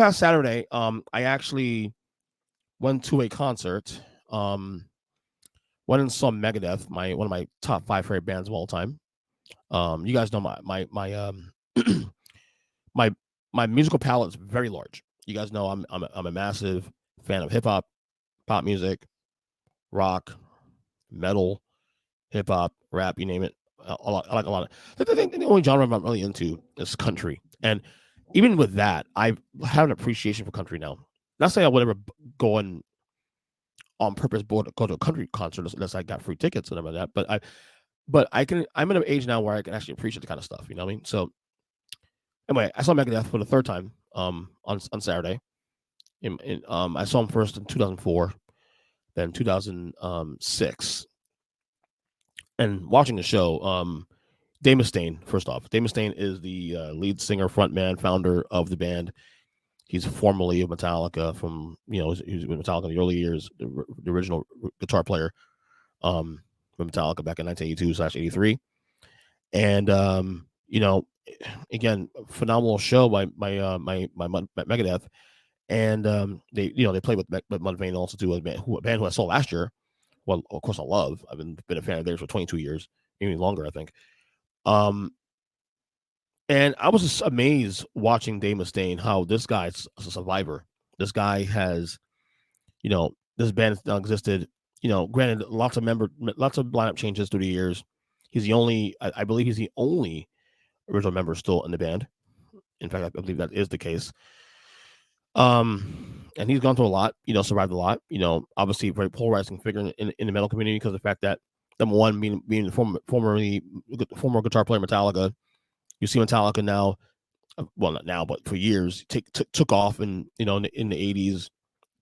past Saturday, I actually went to a concert. Went and saw Megadeth, one of my top five favorite bands of all time. You guys know my my my musical palette is very large. You guys know I'm a massive fan of hip hop, pop music, rock, metal, hip hop, rap, you name it. A lot, I like a lot of. I think the only genre I'm not really into is country, and even with that, I have an appreciation for country now. Not saying I would ever go on purpose go to a country concert unless I got free tickets and everything like that. But I can. I'm at an age now where I can actually appreciate the kind of stuff. You know what I mean? So anyway, I saw Megadeth for the third time on Saturday. I saw him first in 2004, then 2006, and watching the show. Dave Mustaine, first off, Dave Mustaine is the lead singer, frontman, founder of the band. He's formerly of Metallica he was with Metallica in the early years, the original guitar player with Metallica back in 1982/83. And, again, phenomenal show by Megadeth. And they played with Mustaine also too, a band who I saw last year. Well, of course I love. I've been a fan of theirs for 22 years, even longer, I think. And I was just amazed watching Dave Mustaine, how this guy's a survivor. This guy has, this band has now existed. Granted, lots of lineup changes through the years. He's the only, I believe, he's the only original member still in the band. In fact, I believe that is the case. And he's gone through a lot. Survived a lot. Obviously, a very polarizing figure in the metal community because of the fact that number one, being the former guitar player Metallica. You see Metallica now, well, not now, but for years, took off in the 80s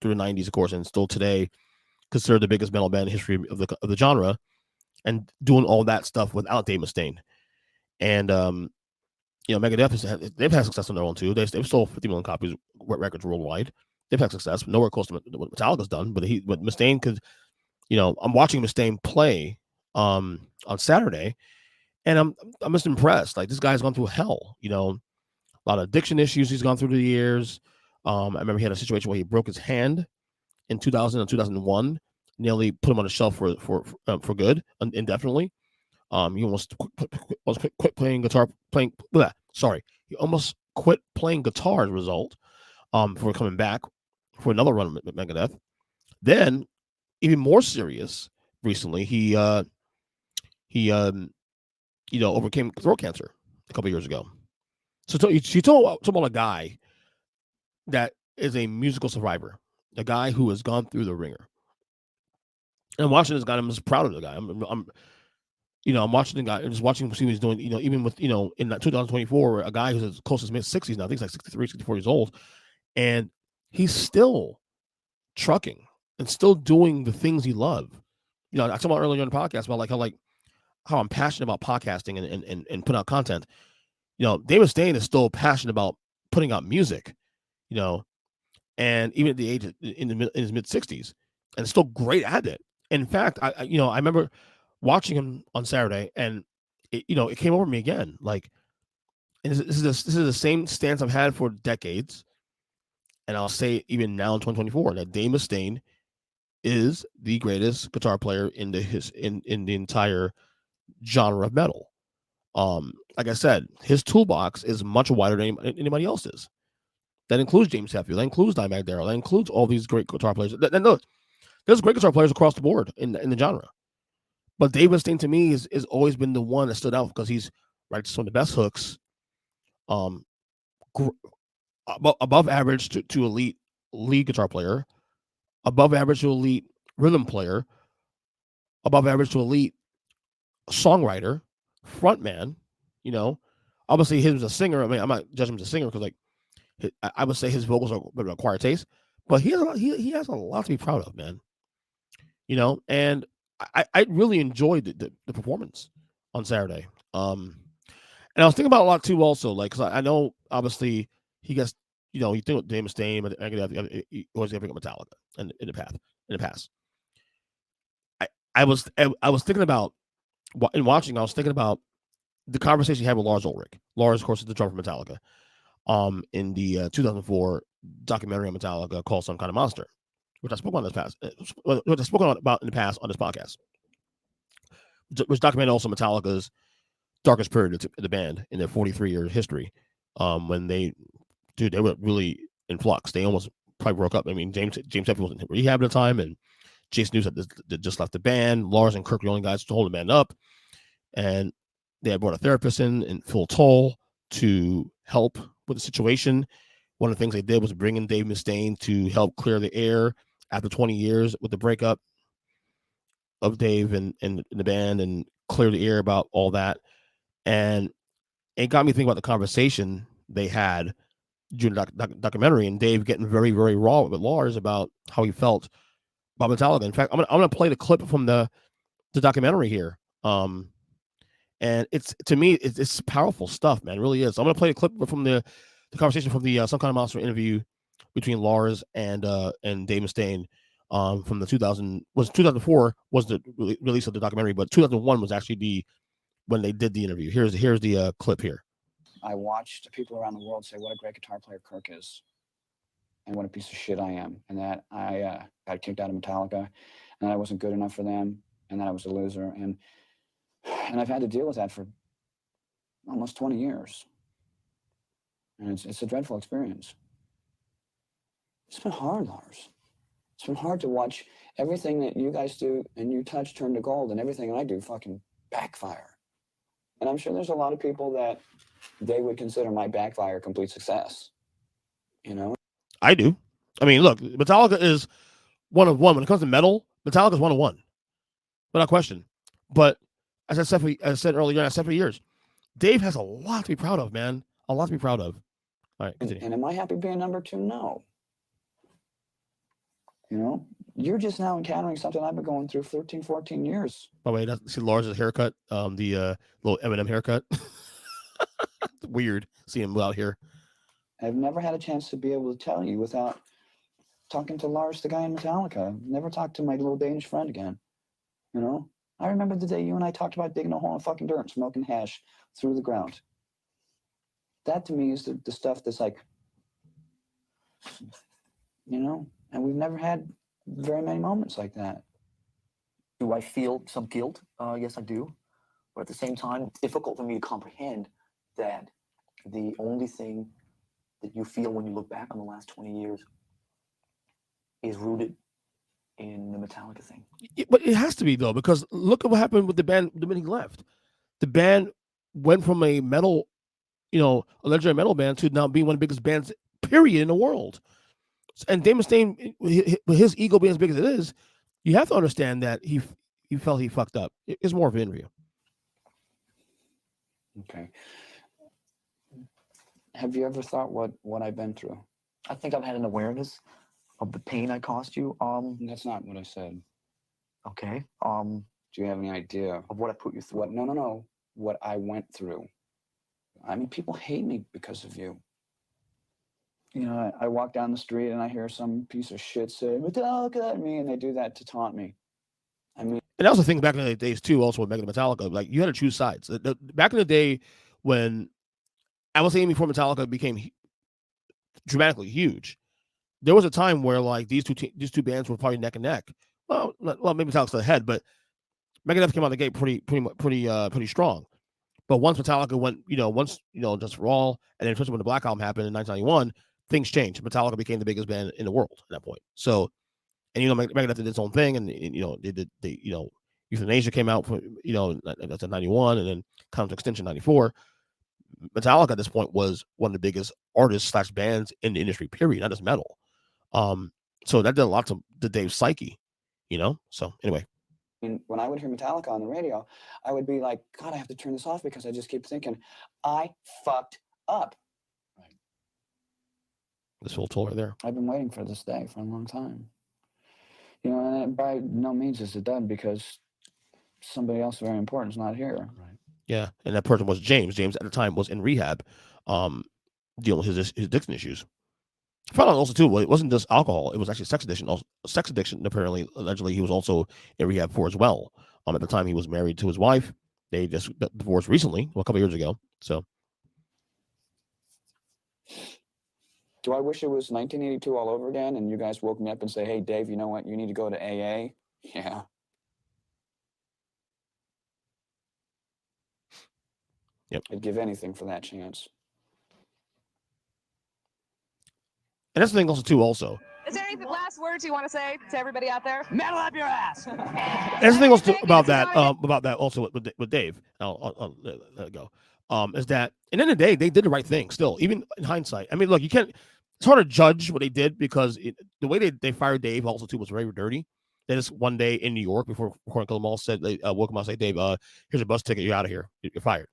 through the 90s, of course, and still today considered the biggest metal band in history of the genre, and doing all that stuff without Dave Mustaine. And Megadeth they've had success on their own too. They've sold 50 million copies records worldwide. They've had success, nowhere close to what Metallica's done. But Mustaine could, I'm watching Mustaine play on Saturday. And I'm just impressed. Like, this guy's gone through hell, a lot of addiction issues he's gone through the years. I remember he had a situation where he broke his hand in 2000 and 2001, nearly put him on the shelf for good, indefinitely. He almost quit playing guitar. He almost quit playing guitar as a result. For coming back for another run with Megadeth. Then, even more serious, recently he overcame throat cancer a couple years ago. So she told about a guy that is a musical survivor, a guy who has gone through the ringer. And I'm watching this guy. I'm just proud of the guy. I'm watching the guy and just watching him see what he's doing. Even with in that 2024, a guy who's as close as mid-60s now. I think he's like 63, 64 years old, and he's still trucking and still doing the things he loves. I talked about earlier in the podcast about how I'm passionate about podcasting and putting out content. Dave Mustaine is still passionate about putting out music, and even at the age in his mid 60s, and still great at it. In fact, I remember watching him on Saturday, and it came over me again. Like, and this is the same stance I've had for decades, and I'll say even now in 2024 that Dave Mustaine is the greatest guitar player in the entire genre of metal. Like I said, his toolbox is much wider than anybody else's. That includes James Hetfield, that includes Dimebag Darrell, that includes all these great guitar players. And look, there's great guitar players across the board in the genre. But Dave Mustaine to me is always been the one that stood out because he's writes some of the best hooks, above average to elite lead guitar player, above average to elite rhythm player, above average to elite songwriter, frontman. Obviously he was a singer. I mean, I'm not judging him as a singer because I would say his vocals are an acquired taste, but he has a lot to be proud of, man. And I really enjoyed the performance on Saturday. And I was thinking about a lot too, also, like, because I know obviously he gets, you think with Dave Mustaine, but he always got to pick up Metallica in the past. I was thinking about in watching. I was thinking about the conversation he had with Lars Ulrich. Lars, of course, is the drummer for Metallica. In the 2004 documentary on Metallica called Some Kind of Monster, which I spoke on this past, which I spoke about in the past on this podcast, which documented also Metallica's darkest period of the band in their 43-year history, when they were really in flux. They almost probably broke up. I mean, James Hetfield was in rehab at the time, and Jason Newsted had just left the band. Lars and Kirk were the only guys to hold the band up, and they had brought a therapist in full toll to help with the situation. One of the things they did was bring in Dave Mustaine to help clear the air after 20 years with the breakup of Dave and the band, and clear the air about all that. And it got me thinking about the conversation they had during the documentary, and Dave getting very, very raw with Lars about how he felt about Metallica. In fact, I'm gonna play the clip from the documentary here. And it's, to me, it's powerful stuff, man. It really is. I'm gonna play a clip from the conversation from the Some Kind of Monster interview between Lars and Dave Mustaine, from the 2004 was the release of the documentary, but 2001 was actually when they did the interview. Here's the clip here. I watched people around the world say what a great guitar player Kirk is, and what a piece of shit I am, and that I got kicked out of Metallica, and that I wasn't good enough for them, and that I was a loser, and I've had to deal with that for almost 20 years, and it's a dreadful experience. It's been hard, Lars. It's been hard to watch everything that you guys do and you touch turn to gold, and everything I do fucking backfire. And I'm sure there's a lot of people that they would consider my backfire a complete success. You know? I do. I mean, look, Metallica is one of one. When it comes to metal, Metallica is one of one. Without question. But as I said earlier, I said for years, Dave has a lot to be proud of, man. A lot to be proud of. All right, continue. And am I happy being number 2? No. You know? You're just now encountering something I've been going through 13, 14 years. By the way, see Lars' haircut, the little Eminem haircut. Weird seeing him out here. I've never had a chance to be able to tell you without talking to Lars, the guy in Metallica. Never talked to my little Danish friend again. You know? I remember the day you and I talked about digging a hole in fucking dirt and smoking hash through the ground. That to me is the stuff that's like, you know? And we've never had very many moments like that. Do I feel some guilt? Yes, I do. But at the same time, it's difficult for me to comprehend that the only thing that you feel when you look back on the last 20 years is rooted in the Metallica thing. But it has to be, though, because look at what happened with the band the minute he left. The band went from a metal, a legendary metal band, to now being one of the biggest bands, period, in the world. And Dave Mustaine, with his ego being as big as it is, you have to understand that he felt he fucked up. It's more of an interview. Okay. Have you ever thought what I've been through? I think I've had an awareness of the pain I caused you. That's not what I said. Okay. Do you have any idea of what I put you through? No. What I went through. I mean, people hate me because of you. You know, I walk down the street and I hear some piece of shit say Metallica at me, and they do that to taunt me. I mean, and that was the thing back in the days too. Also with Megadeth, Metallica, like you had to choose sides. Back in the day when I was saying before Metallica became dramatically huge, there was a time where like these two bands were probably neck and neck. Well, maybe Metallica's ahead, but Megadeth came out of the gate pretty strong. But once Metallica went, just Raw, and then especially when the Black Album happened in 1991, things changed. Metallica became the biggest band in the world at that point. So, and Megadeth did its own thing, and Euthanasia came out for that's in 91, and then Count to Extinction 94. Metallica at this point was one of the biggest artists / bands in the industry, period, not just metal. So that did a lot to Dave's psyche, So anyway. And when I would hear Metallica on the radio, I would be like, God, I have to turn this off because I just keep thinking, I fucked up. Right. This whole toll right there. I've been waiting for this day for a long time. And by no means is it done because somebody else very important is not here. Right. Yeah, and that person was James. James at the time was in rehab, dealing with his addiction issues. I found out also too, it wasn't just alcohol; it was actually sex addiction. Sex addiction, apparently, allegedly, he was also in rehab for as well. At the time, he was married to his wife. They just divorced recently, a couple of years ago. So, Do I wish it was 1982 all over again and you guys woke me up and say, hey, Dave, you know what? You need to go to AA? Yeah. Yep. I'd give anything for that chance. And that's the thing also, too, also. Is there any last words you want to say to everybody out there? Metal up your ass. That's the thing also about that also with Dave. I'll let it go. Is that, and in the day, they did the right thing still, even in hindsight. I mean, look, you can't, it's hard to judge what they did because the way they fired Dave also, too, was very dirty. They just one day in New York before Recording Kill 'Em All said, they woke him up and said, Dave, here's a bus ticket. You're out of here. You're fired.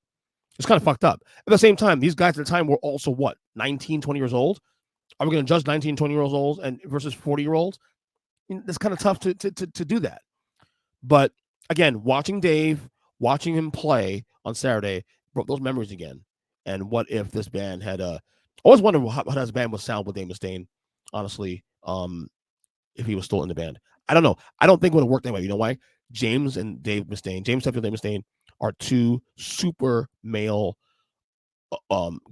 It's kind of fucked up. At the same time, these guys at the time were also what, 19, 20 years old? Are we going to judge 19, 20-year-olds and versus 40-year-olds? It's kind of tough to do that. But again, watching Dave, watching him play on Saturday brought those memories again. And what if this band had I always wondered how this band would sound with Dave Mustaine, honestly, if he was still in the band. I don't know. I don't think it would have worked that way. You know why? James and Dave Mustaine, James Hetfield and Dave Mustaine are two super male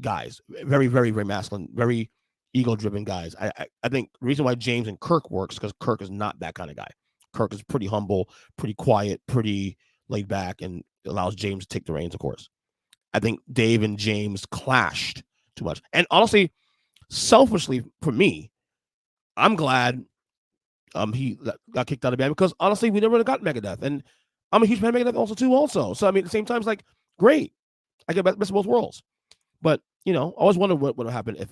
guys. Very, very, very masculine, very ego-driven guys. I think the reason why James and Kirk works because Kirk is not that kind of guy. Kirk is pretty humble, pretty quiet, pretty laid back, and allows James to take the reins, of course. I think Dave and James clashed too much. And honestly, selfishly, for me, I'm glad he got kicked out of the band because honestly, we never got Megadeth. And I'm a huge fan of Megadeth also. So, I mean, at the same time, it's like, great. I get best of both worlds. But, I always wondered what would have happened if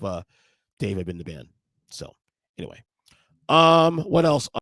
Dave had been in the band. So, anyway. What else?